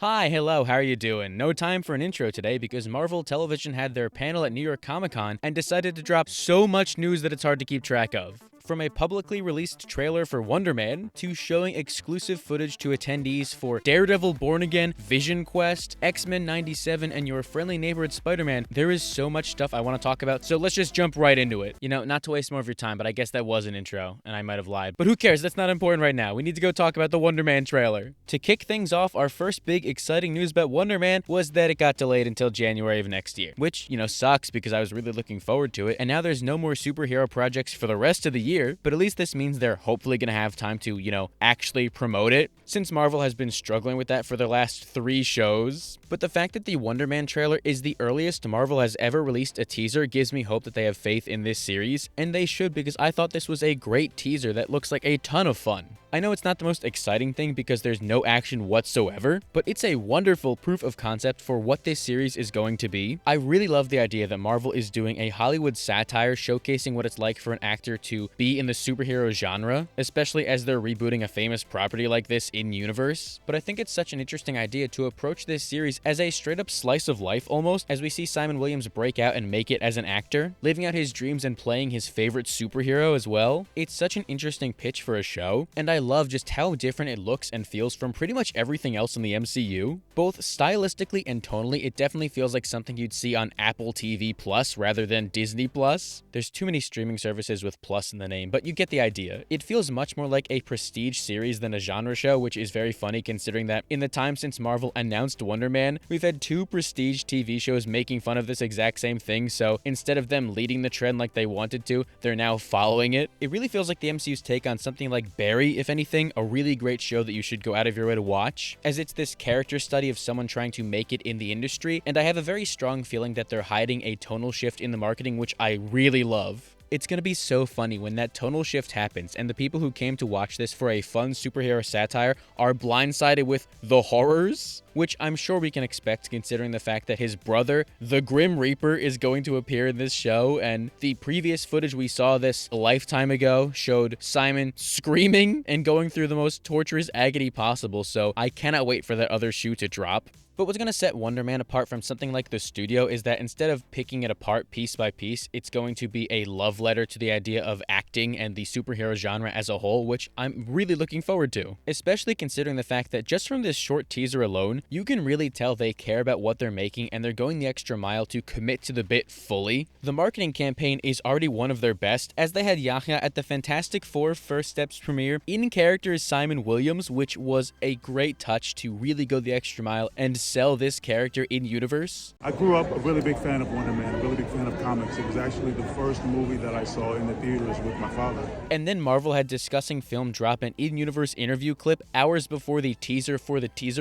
Hi, hello, how are you doing? No time for an intro today because Marvel Television had their panel at New York Comic Con and decided to drop so much news that it's hard to keep track of. From a publicly released trailer for Wonder Man, to showing exclusive footage to attendees for Daredevil Born Again, VisionQuest, X-Men 97, and your friendly neighborhood Spider-Man, there is so much stuff I want to talk about, so let's just jump right into it. You know, not to waste more of your time, but I guess that was an intro, and I might have lied. But who cares? That's not important right now. We need to go talk about the Wonder Man trailer. To kick things off, our first big exciting news about Wonder Man was that it got delayed until January of next year, which, sucks because I was really looking forward to it, and now there's no more superhero projects for the rest of the year, but at least this means they're hopefully going to have time to, actually promote it, since Marvel has been struggling with that for their last 3 shows. But the fact that the Wonder Man trailer is the earliest Marvel has ever released a teaser gives me hope that they have faith in this series, and they should, because I thought this was a great teaser that looks like a ton of fun. I know it's not the most exciting thing because there's no action whatsoever, but it's a wonderful proof of concept for what this series is going to be. I really love the idea that Marvel is doing a Hollywood satire showcasing what it's like for an actor to be in the superhero genre, especially as they're rebooting a famous property like this in-universe. But I think it's such an interesting idea to approach this series as a straight-up slice of life almost, as we see Simon Williams break out and make it as an actor, living out his dreams and playing his favorite superhero as well. It's such an interesting pitch for a show, and I love just how different it looks and feels from pretty much everything else in the MCU. Both stylistically and tonally, it definitely feels like something you'd see on Apple TV Plus rather than Disney Plus. There's too many streaming services with plus in the name, but you get the idea. It feels much more like a prestige series than a genre show, which is very funny considering that in the time since Marvel announced Wonder Man, we've had 2 prestige TV shows making fun of this exact same thing, so instead of them leading the trend like they wanted to, they're now following it. It really feels like the MCU's take on something like Barry, if anything, a really great show that you should go out of your way to watch, as it's this character study of someone trying to make it in the industry, and I have a very strong feeling that they're hiding a tonal shift in the marketing, which I really love. It's gonna be so funny when that tonal shift happens and the people who came to watch this for a fun superhero satire are blindsided with the horrors, which I'm sure we can expect considering the fact that his brother, the Grim Reaper, is going to appear in this show, and the previous footage we saw this a lifetime ago showed Simon screaming and going through the most torturous agony possible, so I cannot wait for that other shoe to drop. But what's going to set Wonder Man apart from something like the studio is that instead of picking it apart piece by piece, it's going to be a love letter to the idea of acting and the superhero genre as a whole, which I'm really looking forward to. Especially considering the fact that just from this short teaser alone, you can really tell they care about what they're making and they're going the extra mile to commit to the bit fully. The marketing campaign is already one of their best, as they had Yahya at the Fantastic Four First Steps premiere in character as Simon Williams, which was a great touch to really go the extra mile and sell this character in universe. I grew up a really big fan of Wonder Man, a really big fan of comics. It was actually the first movie that I saw in the theaters with my father. And then Marvel had discussing film drop an in-universe interview clip hours before the teaser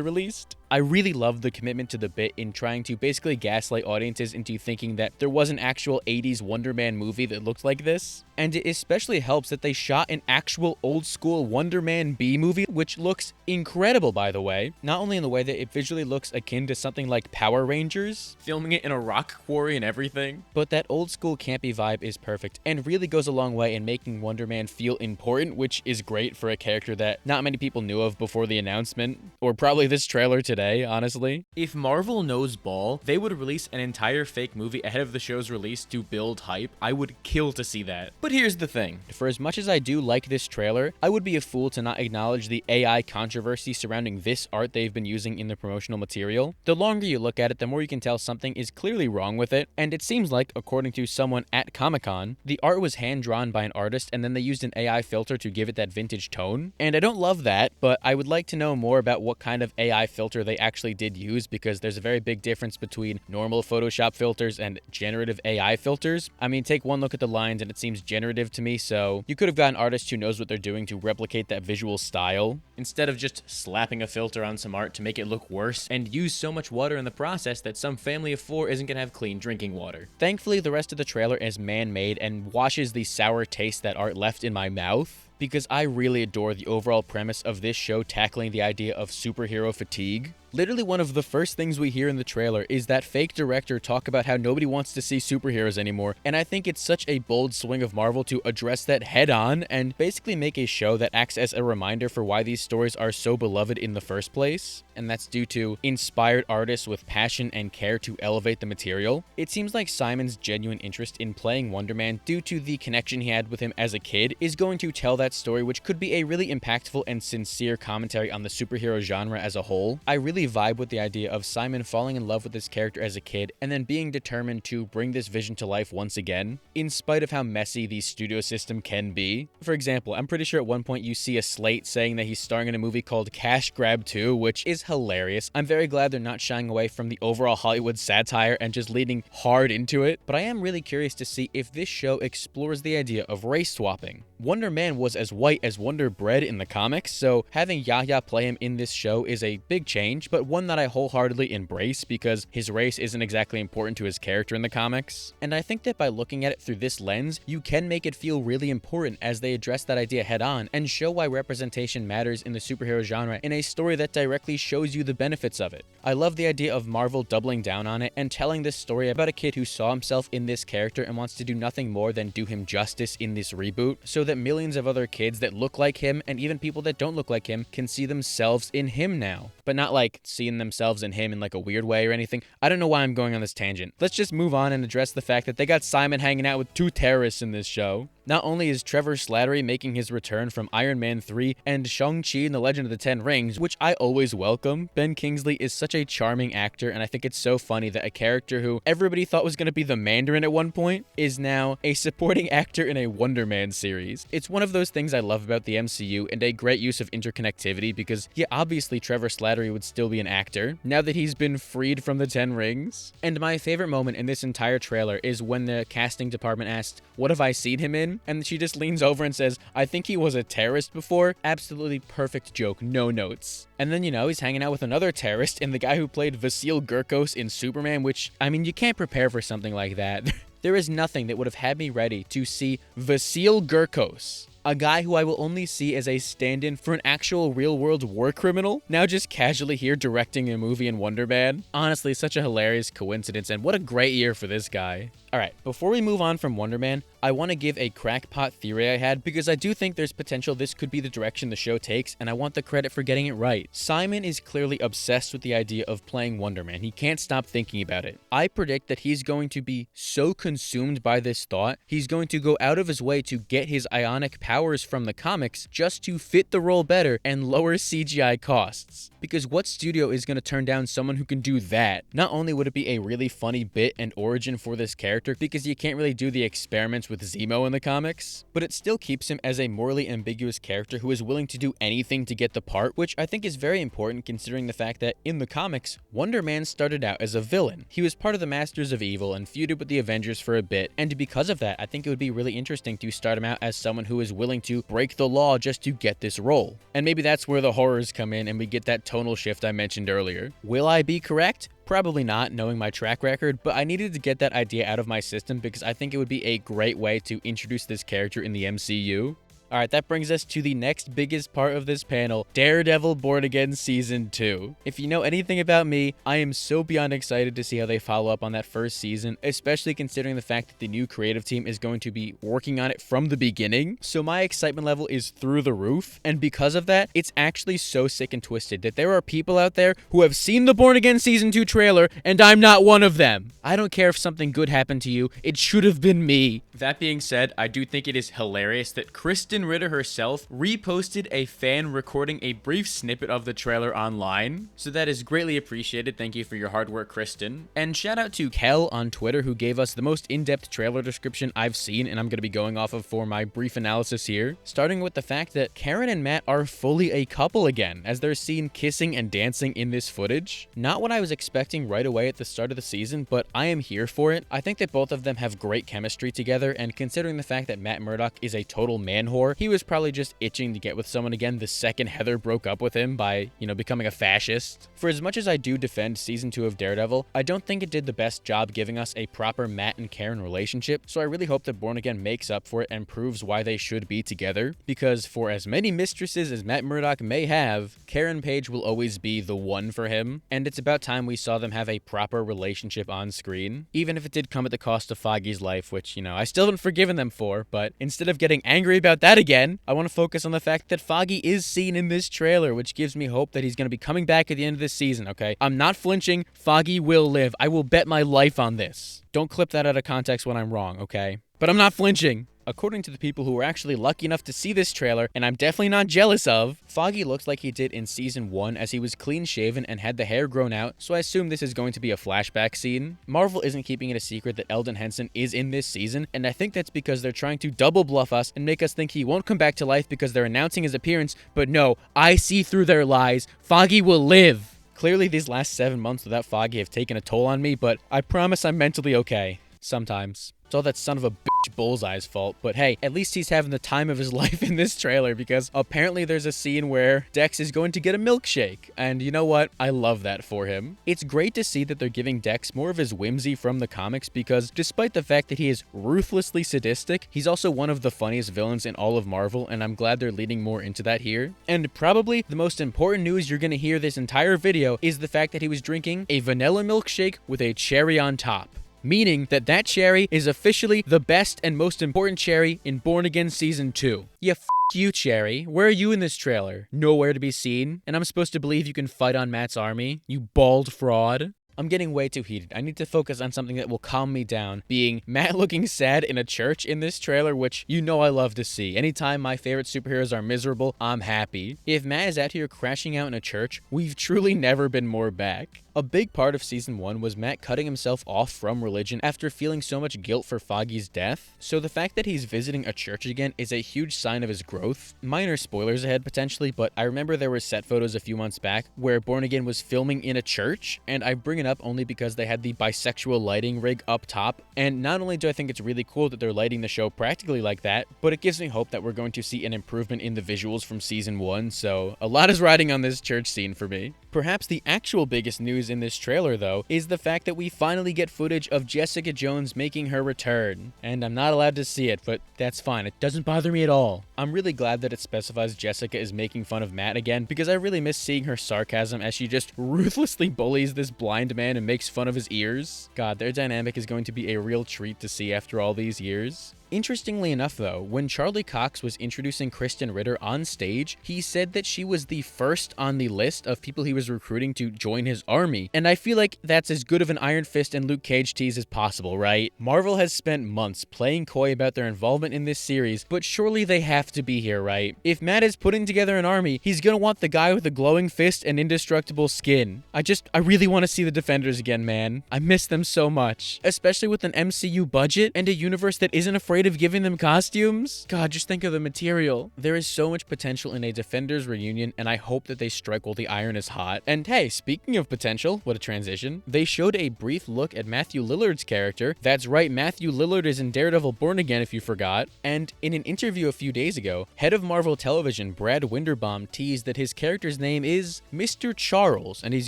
released. I really love the commitment to the bit in trying to basically gaslight audiences into thinking that there was an actual 80s Wonder Man movie that looked like this. And it especially helps that they shot an actual old school Wonder Man B movie, which looks incredible, by the way. Not only in the way that it visually looks akin to something like Power Rangers, filming it in a rock quarry and everything, but that old school campy vibe is perfect and really goes a long way in making Wonder Man feel important, which is great for a character that not many people knew of before the announcement, or probably this trailer today, honestly. If Marvel knows ball, they would release an entire fake movie ahead of the show's release to build hype. I would kill to see that. But here's the thing. For as much as I do like this trailer, I would be a fool to not acknowledge the AI controversy surrounding this art they've been using in the promotional material. The longer you look at it, the more you can tell something is clearly wrong with it, and it seems like, according to someone at Comic-Con, the art was hand-drawn by an artist and then they used an AI filter to give it that vintage tone. And I don't love that, but I would like to know more about what kind of AI filter they actually did use, because there's a very big difference between normal Photoshop filters and generative AI filters. I mean, take one look at the lines and it seems generative to me, so you could have got an artist who knows what they're doing to replicate that visual style, instead of just slapping a filter on some art to make it look worse and use so much water in the process that some family of 4 isn't gonna have clean drinking water. Thankfully, the rest of the trailer is man-made and washes the sour taste that art left in my mouth, because I really adore the overall premise of this show tackling the idea of superhero fatigue. Literally one of the first things we hear in the trailer is that fake director talk about how nobody wants to see superheroes anymore, and I think it's such a bold swing of Marvel to address that head on and basically make a show that acts as a reminder for why these stories are so beloved in the first place, and that's due to inspired artists with passion and care to elevate the material. It seems like Simon's genuine interest in playing Wonder Man, due to the connection he had with him as a kid, is going to tell that story, which could be a really impactful and sincere commentary on the superhero genre as a whole. I really vibe with the idea of Simon falling in love with this character as a kid and then being determined to bring this vision to life once again, in spite of how messy the studio system can be. For example, I'm pretty sure at one point you see a slate saying that he's starring in a movie called Cash Grab 2, which is hilarious. I'm very glad they're not shying away from the overall Hollywood satire and just leaning hard into it, but I am really curious to see if this show explores the idea of race swapping. Wonder Man was as white as Wonder Bread in the comics, so having Yahya play him in this show is a big change, but one that I wholeheartedly embrace because his race isn't exactly important to his character in the comics. And I think that by looking at it through this lens, you can make it feel really important as they address that idea head on and show why representation matters in the superhero genre in a story that directly shows you the benefits of it. I love the idea of Marvel doubling down on it and telling this story about a kid who saw himself in this character and wants to do nothing more than do him justice in this reboot, so that millions of other kids that look like him and even people that don't look like him can see themselves in him now. But not like seeing themselves in him in like a weird way or anything. I don't know why I'm going on this tangent. Let's just move on and address the fact that they got Simon hanging out with 2 terrorists in this show. Not only is Trevor Slattery making his return from Iron Man 3 and Shang-Chi and the Legend of the Ten Rings, which I always welcome, Ben Kingsley is such a charming actor, and I think it's so funny that a character who everybody thought was going to be the Mandarin at one point is now a supporting actor in a Wonder Man series. It's one of those things I love about the MCU and a great use of interconnectivity because, yeah, obviously Trevor Slattery would still be an actor now that he's been freed from the Ten Rings. And my favorite moment in this entire trailer is when the casting department asked, "What have I seen him in?" And she just leans over and says, "I think he was a terrorist before." Absolutely perfect joke, no notes. And then, he's hanging out with another terrorist and the guy who played Vasil Gurkos in Superman, which, I mean, you can't prepare for something like that. There is nothing that would have had me ready to see Vasil Gurkos, a guy who I will only see as a stand-in for an actual real-world war criminal, now just casually here directing a movie in Wonder Man. Honestly, such a hilarious coincidence, and what a great year for this guy. Alright, before we move on from Wonder Man, I want to give a crackpot theory I had because I do think there's potential this could be the direction the show takes, and I want the credit for getting it right. Simon is clearly obsessed with the idea of playing Wonder Man. He can't stop thinking about it. I predict that he's going to be so consumed by this thought, he's going to go out of his way to get his ionic powers from the comics just to fit the role better and lower CGI costs. Because what studio is going to turn down someone who can do that? Not only would it be a really funny bit and origin for this character, because you can't really do the experiments with Zemo in the comics, but it still keeps him as a morally ambiguous character who is willing to do anything to get the part, which I think is very important considering the fact that in the comics, Wonder Man started out as a villain. He was part of the Masters of Evil and feuded with the Avengers for a bit, and because of that, I think it would be really interesting to start him out as someone who is willing to break the law just to get this role. And maybe that's where the horrors come in and we get that tonal shift I mentioned earlier. Will I be correct? Probably not, knowing my track record, but I needed to get that idea out of my system because I think it would be a great way to introduce this character in the MCU. Alright, that brings us to the next biggest part of this panel, Daredevil Born Again Season 2. If you know anything about me, I am so beyond excited to see how they follow up on that first season, especially considering the fact that the new creative team is going to be working on it from the beginning. So my excitement level is through the roof, and because of that, it's actually so sick and twisted that there are people out there who have seen the Born Again Season 2 trailer, and I'm not one of them. I don't care if something good happened to you, it should have been me. That being said, I do think it is hilarious that Kristen Ritter herself reposted a fan recording a brief snippet of the trailer online, so that is greatly appreciated. Thank you for your hard work, Kristen. And shout out to Kel on Twitter who gave us the most in-depth trailer description I've seen, and I'm going to be going off of for my brief analysis here, starting with the fact that Karen and Matt are fully a couple again, as they're seen kissing and dancing in this footage. Not what I was expecting right away at the start of the season, but I am here for it. I think that both of them have great chemistry together, and considering the fact that Matt Murdock is a total man whore, before, he was probably just itching to get with someone again the second Heather broke up with him by, becoming a fascist. For as much as I do defend season 2 of Daredevil, I don't think it did the best job giving us a proper Matt and Karen relationship, so I really hope that Born Again makes up for it and proves why they should be together, because for as many mistresses as Matt Murdock may have, Karen Page will always be the one for him, and it's about time we saw them have a proper relationship on screen, even if it did come at the cost of Foggy's life, which, I still haven't forgiven them for, but instead of getting angry about that again, I want to focus on the fact that Foggy is seen in this trailer, which gives me hope that he's going to be coming back at the end of this season, okay? I'm not flinching. Foggy will live. I will bet my life on this. Don't clip that out of context when I'm wrong, okay? But I'm not flinching. According to the people who were actually lucky enough to see this trailer, and I'm definitely not jealous of, Foggy looks like he did in season 1 as he was clean shaven and had the hair grown out, so I assume this is going to be a flashback scene. Marvel isn't keeping it a secret that Eldon Henson is in this season, and I think that's because they're trying to double bluff us and make us think he won't come back to life because they're announcing his appearance, but no, I see through their lies. Foggy will live. Clearly these last 7 months without Foggy have taken a toll on me, but I promise I'm mentally okay. Sometimes. It's all that son of a bitch Bullseye's fault, but hey, at least he's having the time of his life in this trailer because apparently there's a scene where Dex is going to get a milkshake, and you know what? I love that for him. It's great to see that they're giving Dex more of his whimsy from the comics because despite the fact that he is ruthlessly sadistic, he's also one of the funniest villains in all of Marvel, and I'm glad they're leading more into that here. And probably the most important news you're gonna hear this entire video is the fact that he was drinking a vanilla milkshake with a cherry on top. Meaning that cherry is officially the best and most important cherry in Born Again Season 2. Yeah, you, Cherry. Where are you in this trailer? Nowhere to be seen? And I'm supposed to believe you can fight on Matt's army? You bald fraud. I'm getting way too heated. I need to focus on something that will calm me down, being Matt looking sad in a church in this trailer, which I love to see. Anytime my favorite superheroes are miserable, I'm happy. If Matt is out here crashing out in a church, we've truly never been more back. A big part of season 1 was Matt cutting himself off from religion after feeling so much guilt for Foggy's death, so the fact that he's visiting a church again is a huge sign of his growth. Minor spoilers ahead potentially, but I remember there were set photos a few months back where Born Again was filming in a church, and I bring it up only because they had the bisexual lighting rig up top, and not only do I think it's really cool that they're lighting the show practically like that, but it gives me hope that we're going to see an improvement in the visuals from season 1, so a lot is riding on this church scene for me. Perhaps the actual biggest news in this trailer, though, is the fact that we finally get footage of Jessica Jones making her return. And I'm not allowed to see it, but that's fine. It doesn't bother me at all. I'm really glad that it specifies Jessica is making fun of Matt again, because I really miss seeing her sarcasm as she just ruthlessly bullies this blind man and makes fun of his ears. God, their dynamic is going to be a real treat to see after all these years. Interestingly enough, though, when Charlie Cox was introducing Kristen Ritter on stage, he said that she was the first on the list of people he was recruiting to join his army, and I feel like that's as good of an Iron Fist and Luke Cage tease as possible, right? Marvel has spent months playing coy about their involvement in this series, but surely they have to be here, right? If Matt is putting together an army, he's gonna want the guy with the glowing fist and indestructible skin. I really want to see the Defenders again, man. I miss them so much, especially with an MCU budget and a universe that isn't afraid of giving them costumes. God, just think of the material. There is so much potential in a Defenders reunion, and I hope that they strike while the iron is hot. And hey, speaking of potential, what a transition. They showed a brief look at Matthew Lillard's character. That's right, Matthew Lillard is in Daredevil Born Again, if you forgot. And in an interview a few days ago, head of Marvel Television, Brad Winderbaum, teased that his character's name is Mr. Charles, and he's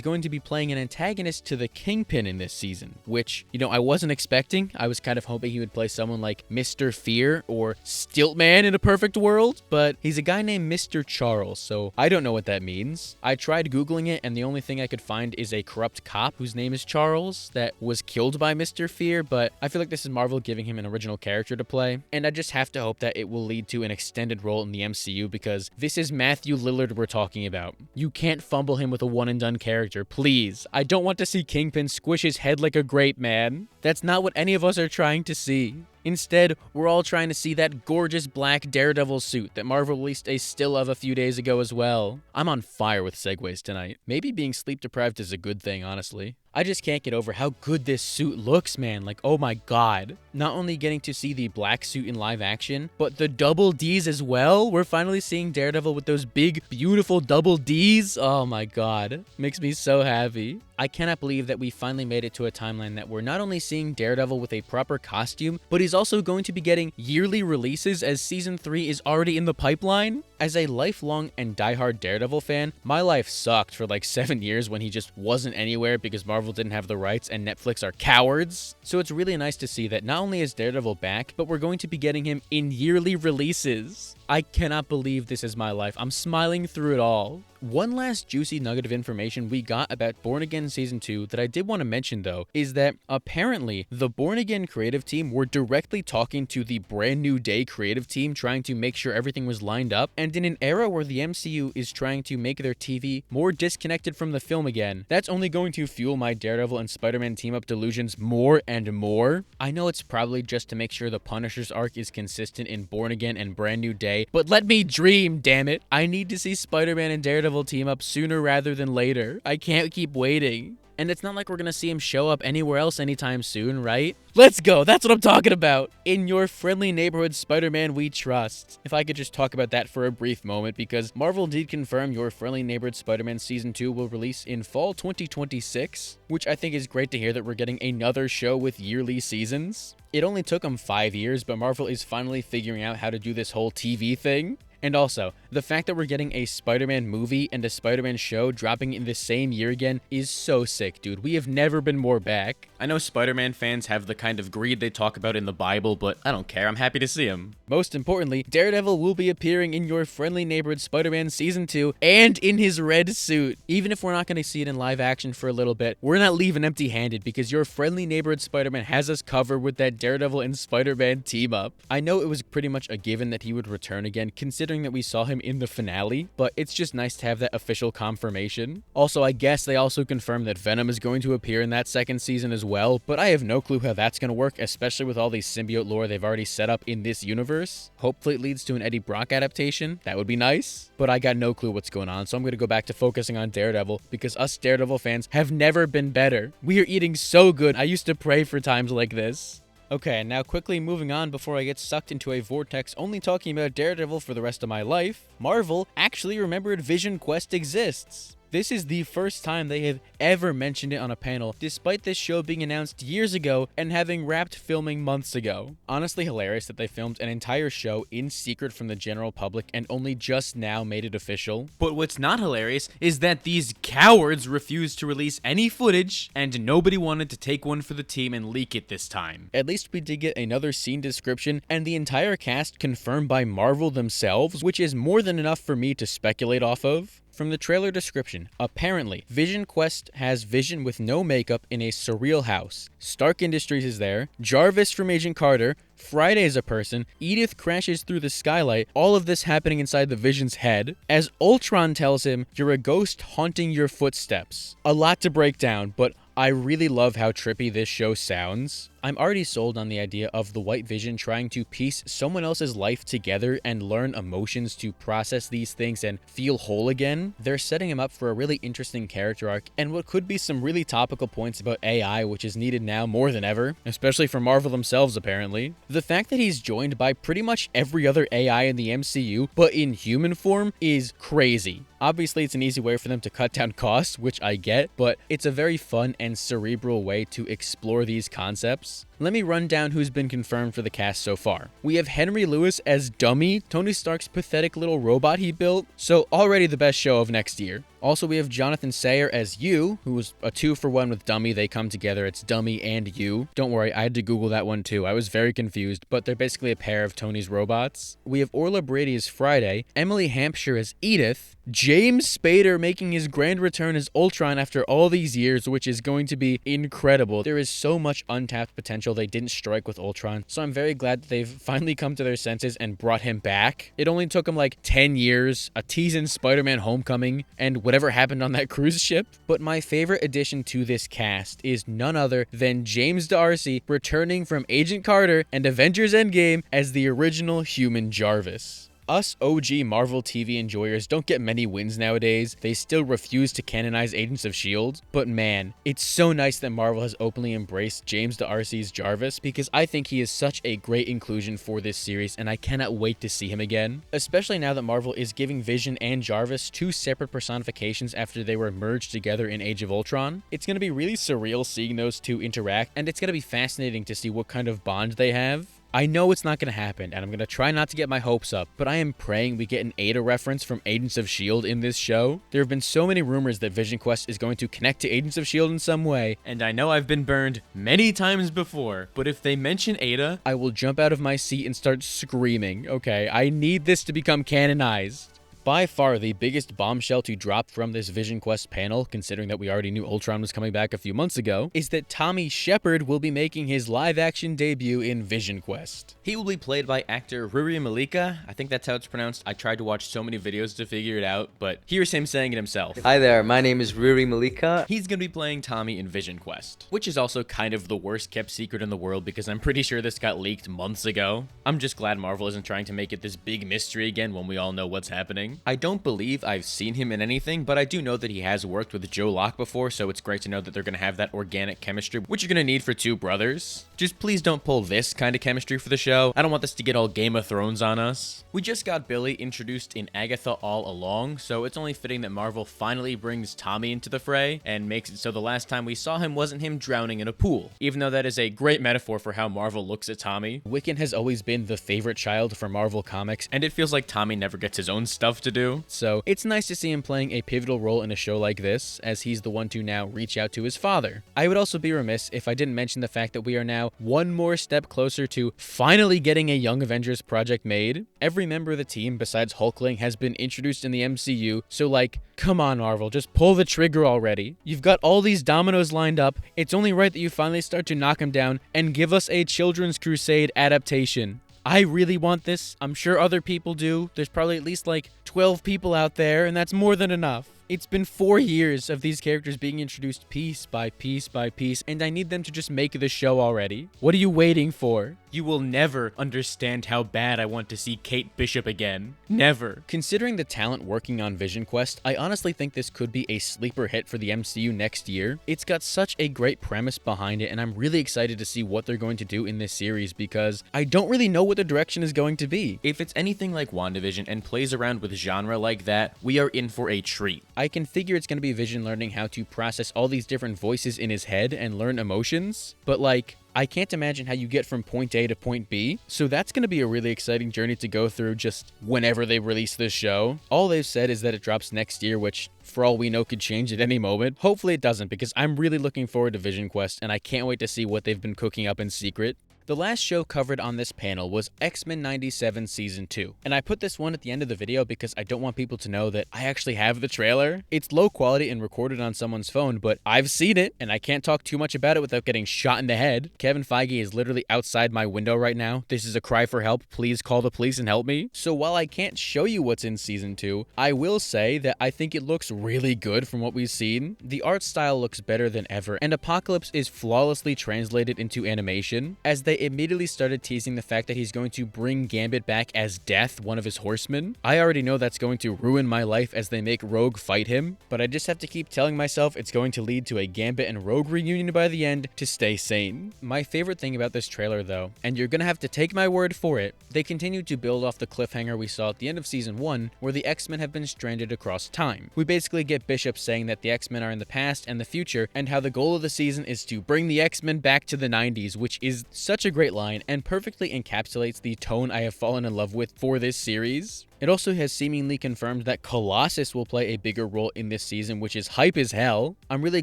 going to be playing an antagonist to the Kingpin in this season, which, I wasn't expecting. I was kind of hoping he would play someone like Mr. Fear or Stiltman in a perfect world, but he's a guy named Mr. Charles, so I don't know what that means. I tried Googling it, and the only thing I could find is a corrupt cop whose name is Charles that was killed by Mr. Fear, but I feel like this is Marvel giving him an original character to play, and I just have to hope that it will lead to an extended role in the MCU because this is Matthew Lillard we're talking about. You can't fumble him with a one-and-done character, please. I don't want to see Kingpin squish his head like a grape, man. That's not what any of us are trying to see. Instead, we're all trying to see that gorgeous black Daredevil suit that Marvel released a still of a few days ago as well. I'm on fire with segues tonight. Maybe being sleep deprived is a good thing, honestly. I just can't get over how good this suit looks, man. Like, oh my god. Not only getting to see the black suit in live action, but the double Ds as well. We're finally seeing Daredevil with those big, beautiful double Ds. Oh my god. Makes me so happy. I cannot believe that we finally made it to a timeline that we're not only seeing Daredevil with a proper costume, but he's also going to be getting yearly releases as Season 3 is already in the pipeline. As a lifelong and diehard Daredevil fan, my life sucked for like 7 years when he just wasn't anywhere because Marvel didn't have the rights and Netflix are cowards. So it's really nice to see that not only is Daredevil back, but we're going to be getting him in yearly releases. I cannot believe this is my life. I'm smiling through it all. One last juicy nugget of information we got about Born Again Season 2 that I did want to mention though, is that apparently the Born Again creative team were directly talking to the Brand New Day creative team trying to make sure everything was lined up, and in an era where the MCU is trying to make their TV more disconnected from the film again, that's only going to fuel my Daredevil and Spider-Man team-up delusions more and more. I know it's probably just to make sure the Punisher's arc is consistent in Born Again and Brand New Day, but let me dream, damn it. I need to see Spider-Man and Daredevil team up sooner rather than later. I can't keep waiting. And it's not like we're gonna see him show up anywhere else anytime soon, right? Let's go! That's what I'm talking about! In your friendly neighborhood Spider-Man we trust. If I could just talk about that for a brief moment, because Marvel did confirm Your Friendly Neighborhood Spider-Man Season 2 will release in fall 2026, which I think is great to hear that we're getting another show with yearly seasons. It only took them 5 years, but Marvel is finally figuring out how to do this whole TV thing. And also, the fact that we're getting a Spider-Man movie and a Spider-Man show dropping in the same year again is so sick, dude. We have never been more back. I know Spider-Man fans have the kind of greed they talk about in the Bible, but I don't care. I'm happy to see him. Most importantly, Daredevil will be appearing in Your Friendly Neighborhood Spider-Man Season 2 and in his red suit. Even if we're not going to see it in live action for a little bit, we're not leaving empty-handed because Your Friendly Neighborhood Spider-Man has us covered with that Daredevil and Spider-Man team-up. I know it was pretty much a given that he would return again, considering that we saw him in the finale, but it's just nice to have that official confirmation. Also, I guess they also confirmed that Venom is going to appear in that second season as well, but I have no clue how that's going to work, especially with all the symbiote lore they've already set up in this universe. Hopefully it leads to an Eddie Brock adaptation. That would be nice, but I got no clue what's going on, so I'm going to go back to focusing on Daredevil because us Daredevil fans have never been better. We are eating so good. I used to pray for times like this. Okay, now quickly moving on before I get sucked into a vortex only talking about Daredevil for the rest of my life, Marvel actually remembered VisionQuest exists. This is the first time they have ever mentioned it on a panel, despite this show being announced years ago and having wrapped filming months ago. Honestly hilarious that they filmed an entire show in secret from the general public and only just now made it official. But what's not hilarious is that these cowards refused to release any footage and nobody wanted to take one for the team and leak it this time. At least we did get another scene description and the entire cast confirmed by Marvel themselves, which is more than enough for me to speculate off of. From the trailer description, apparently, VisionQuest has Vision with no makeup in a surreal house. Stark Industries is there, Jarvis from Agent Carter, Friday is a person, Edith crashes through the skylight, all of this happening inside the Vision's head, as Ultron tells him, "You're a ghost haunting your footsteps." A lot to break down, but I really love how trippy this show sounds. I'm already sold on the idea of the White Vision trying to piece someone else's life together and learn emotions to process these things and feel whole again. They're setting him up for a really interesting character arc and what could be some really topical points about AI, which is needed now more than ever, especially for Marvel themselves apparently. The fact that he's joined by pretty much every other AI in the MCU, but in human form, is crazy. Obviously, it's an easy way for them to cut down costs, which I get, but it's a very fun and cerebral way to explore these concepts. Let me run down who's been confirmed for the cast so far. We have Henry Lewis as Dummy, Tony Stark's pathetic little robot he built, so already the best show of next year. Also, we have Jonathan Sayer as You, who was a 2-for-1 with Dummy. They come together. It's Dummy and You. Don't worry, I had to Google that one too. I was very confused, but they're basically a pair of Tony's robots. We have Orla Brady as Friday, Emily Hampshire as Edith, James Spader making his grand return as Ultron after all these years, which is going to be incredible. There is so much untapped potential they didn't strike with Ultron, so I'm very glad that they've finally come to their senses and brought him back. It only took him like 10 years, a tease in Spider-Man Homecoming, and whatever happened on that cruise ship. But my favorite addition to this cast is none other than James D'Arcy returning from Agent Carter and Avengers Endgame as the original human Jarvis. Us OG Marvel TV enjoyers don't get many wins nowadays. They still refuse to canonize Agents of S.H.I.E.L.D., but man, it's so nice that Marvel has openly embraced James D'Arcy's Jarvis because I think he is such a great inclusion for this series and I cannot wait to see him again. Especially now that Marvel is giving Vision and Jarvis two separate personifications after they were merged together in Age of Ultron. It's going to be really surreal seeing those two interact, and it's going to be fascinating to see what kind of bond they have. I know it's not going to happen, and I'm going to try not to get my hopes up, but I am praying we get an Ada reference from Agents of S.H.I.E.L.D. in this show. There have been so many rumors that VisionQuest is going to connect to Agents of S.H.I.E.L.D. in some way, and I know I've been burned many times before, but if they mention Ada, I will jump out of my seat and start screaming. Okay, I need this to become canonized. By far the biggest bombshell to drop from this VisionQuest panel, considering that we already knew Ultron was coming back a few months ago, is that Tommy Shepard will be making his live-action debut in VisionQuest. He will be played by actor Ruri Malika. I think that's how it's pronounced. I tried to watch so many videos to figure it out, but here's him saying it himself. Hi there, my name is Ruri Malika. He's going to be playing Tommy in VisionQuest, which is also kind of the worst kept secret in the world because I'm pretty sure this got leaked months ago. I'm just glad Marvel isn't trying to make it this big mystery again when we all know what's happening. I don't believe I've seen him in anything, but I do know that he has worked with Joe Locke before, so it's great to know that they're going to have that organic chemistry, which you're going to need for two brothers. Just please don't pull this kind of chemistry for the show. I don't want this to get all Game of Thrones on us. We just got Billy introduced in Agatha All Along, so it's only fitting that Marvel finally brings Tommy into the fray and makes it so the last time we saw him wasn't him drowning in a pool, even though that is a great metaphor for how Marvel looks at Tommy. Wiccan has always been the favorite child for Marvel Comics, and it feels like Tommy never gets his own stuff to do. So it's nice to see him playing a pivotal role in a show like this, as he's the one to now reach out to his father. I would also be remiss if I didn't mention the fact that we are now one more step closer to finally getting a Young Avengers project made. Every member of the team besides Hulkling has been introduced in the MCU, so like, come on Marvel, just pull the trigger already. You've got all these dominoes lined up, it's only right that you finally start to knock them down and give us a Children's Crusade adaptation. I really want this. I'm sure other people do. There's probably at least like 12 people out there, and that's more than enough. It's been 4 years of these characters being introduced piece by piece by piece, and I need them to just make the show already. What are you waiting for? You will never understand how bad I want to see Kate Bishop again. Never. Considering the talent working on VisionQuest, I honestly think this could be a sleeper hit for the MCU next year. It's got such a great premise behind it, and I'm really excited to see what they're going to do in this series because I don't really know what the direction is going to be. If it's anything like WandaVision and plays around with genre like that, we are in for a treat. I can figure it's going to be Vision learning how to process all these different voices in his head and learn emotions, but like, I can't imagine how you get from point A to point B, so that's going to be a really exciting journey to go through just whenever they release this show. All they've said is that it drops next year, which for all we know could change at any moment. Hopefully it doesn't, because I'm really looking forward to VisionQuest, and I can't wait to see what they've been cooking up in secret. The last show covered on this panel was X-Men 97 Season 2, and I put this one at the end of the video because I don't want people to know that I actually have the trailer. It's low quality and recorded on someone's phone, but I've seen it, and I can't talk too much about it without getting shot in the head. Kevin Feige is literally outside my window right now. This is a cry for help. Please call the police and help me. So while I can't show you what's in Season 2, I will say that I think it looks really good from what we've seen. The art style looks better than ever, and Apocalypse is flawlessly translated into animation, as they immediately started teasing the fact that he's going to bring Gambit back as Death, one of his horsemen. I already know that's going to ruin my life as they make Rogue fight him, but I just have to keep telling myself it's going to lead to a Gambit and Rogue reunion by the end to stay sane. My favorite thing about this trailer though, and you're gonna have to take my word for it, they continue to build off the cliffhanger we saw at the end of Season 1, where the X-Men have been stranded across time. We basically get Bishop saying that the X-Men are in the past and the future, and how the goal of the season is to bring the X-Men back to the 90s, which is such a great line and perfectly encapsulates the tone I have fallen in love with for this series. It also has seemingly confirmed that Colossus will play a bigger role in this season, which is hype as hell. I'm really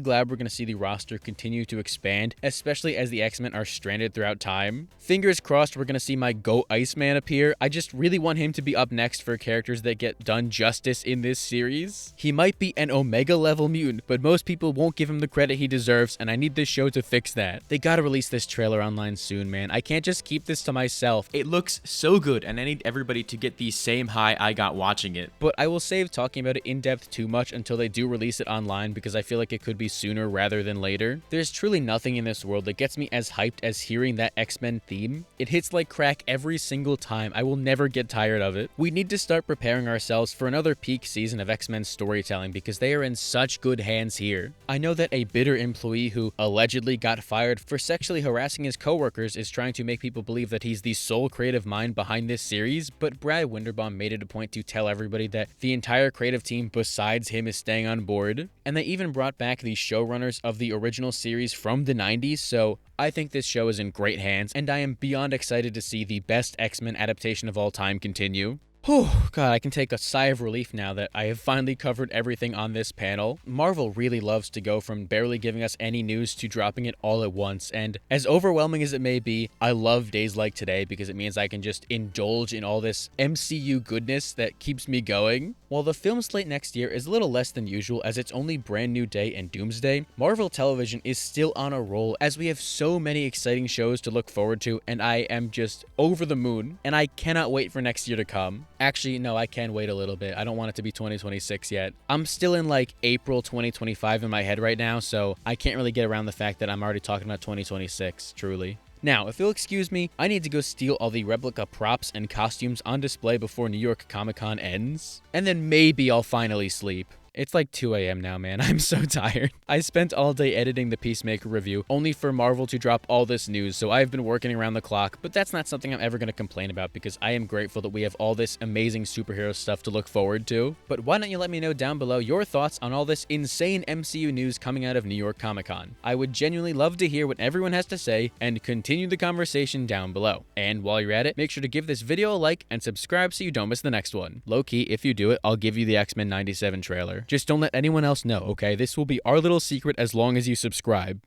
glad we're going to see the roster continue to expand, especially as the X-Men are stranded throughout time. Fingers crossed we're going to see my Goat Iceman appear. I just really want him to be up next for characters that get done justice in this series. He might be an Omega level mutant, but most people won't give him the credit he deserves, and I need this show to fix that. They gotta release this trailer online soon, man. I can't just keep this to myself. It looks so good, and I need everybody to get the same high why I got watching it. But I will save talking about it in depth too much until they do release it online because I feel like it could be sooner rather than later. There's truly nothing in this world that gets me as hyped as hearing that X-Men theme. It hits like crack every single time. I will never get tired of it. We need to start preparing ourselves for another peak season of X-Men storytelling because they are in such good hands here. I know that a bitter employee who allegedly got fired for sexually harassing his coworkers is trying to make people believe that he's the sole creative mind behind this series, but Brad Winderbaum made it a point to tell everybody that the entire creative team besides him is staying on board, and they even brought back the showrunners of the original series from the 90s, so I think this show is in great hands, and I am beyond excited to see the best X-Men adaptation of all time continue. Whew, God, I can take a sigh of relief now that I have finally covered everything on this panel. Marvel really loves to go from barely giving us any news to dropping it all at once, and as overwhelming as it may be, I love days like today because it means I can just indulge in all this MCU goodness that keeps me going. While the film slate next year is a little less than usual as it's only Brand New Day and Doomsday, Marvel Television is still on a roll as we have so many exciting shows to look forward to, and I am just over the moon, and I cannot wait for next year to come. Actually, no, I can wait a little bit. I don't want it to be 2026 yet. I'm still in like April 2025 in my head right now, so I can't really get around the fact that I'm already talking about 2026, truly. Now, if you'll excuse me, I need to go steal all the replica props and costumes on display before New York Comic Con ends, and then maybe I'll finally sleep. It's like 2 a.m. now, man. I'm so tired. I spent all day editing the Peacemaker review, only for Marvel to drop all this news, so I've been working around the clock, but that's not something I'm ever going to complain about because I am grateful that we have all this amazing superhero stuff to look forward to. But why don't you let me know down below your thoughts on all this insane MCU news coming out of New York Comic Con? I would genuinely love to hear what everyone has to say and continue the conversation down below. And while you're at it, make sure to give this video a like and subscribe so you don't miss the next one. Low-key, if you do it, I'll give you the X-Men 97 trailer. Just don't let anyone else know, okay? This will be our little secret as long as you subscribe.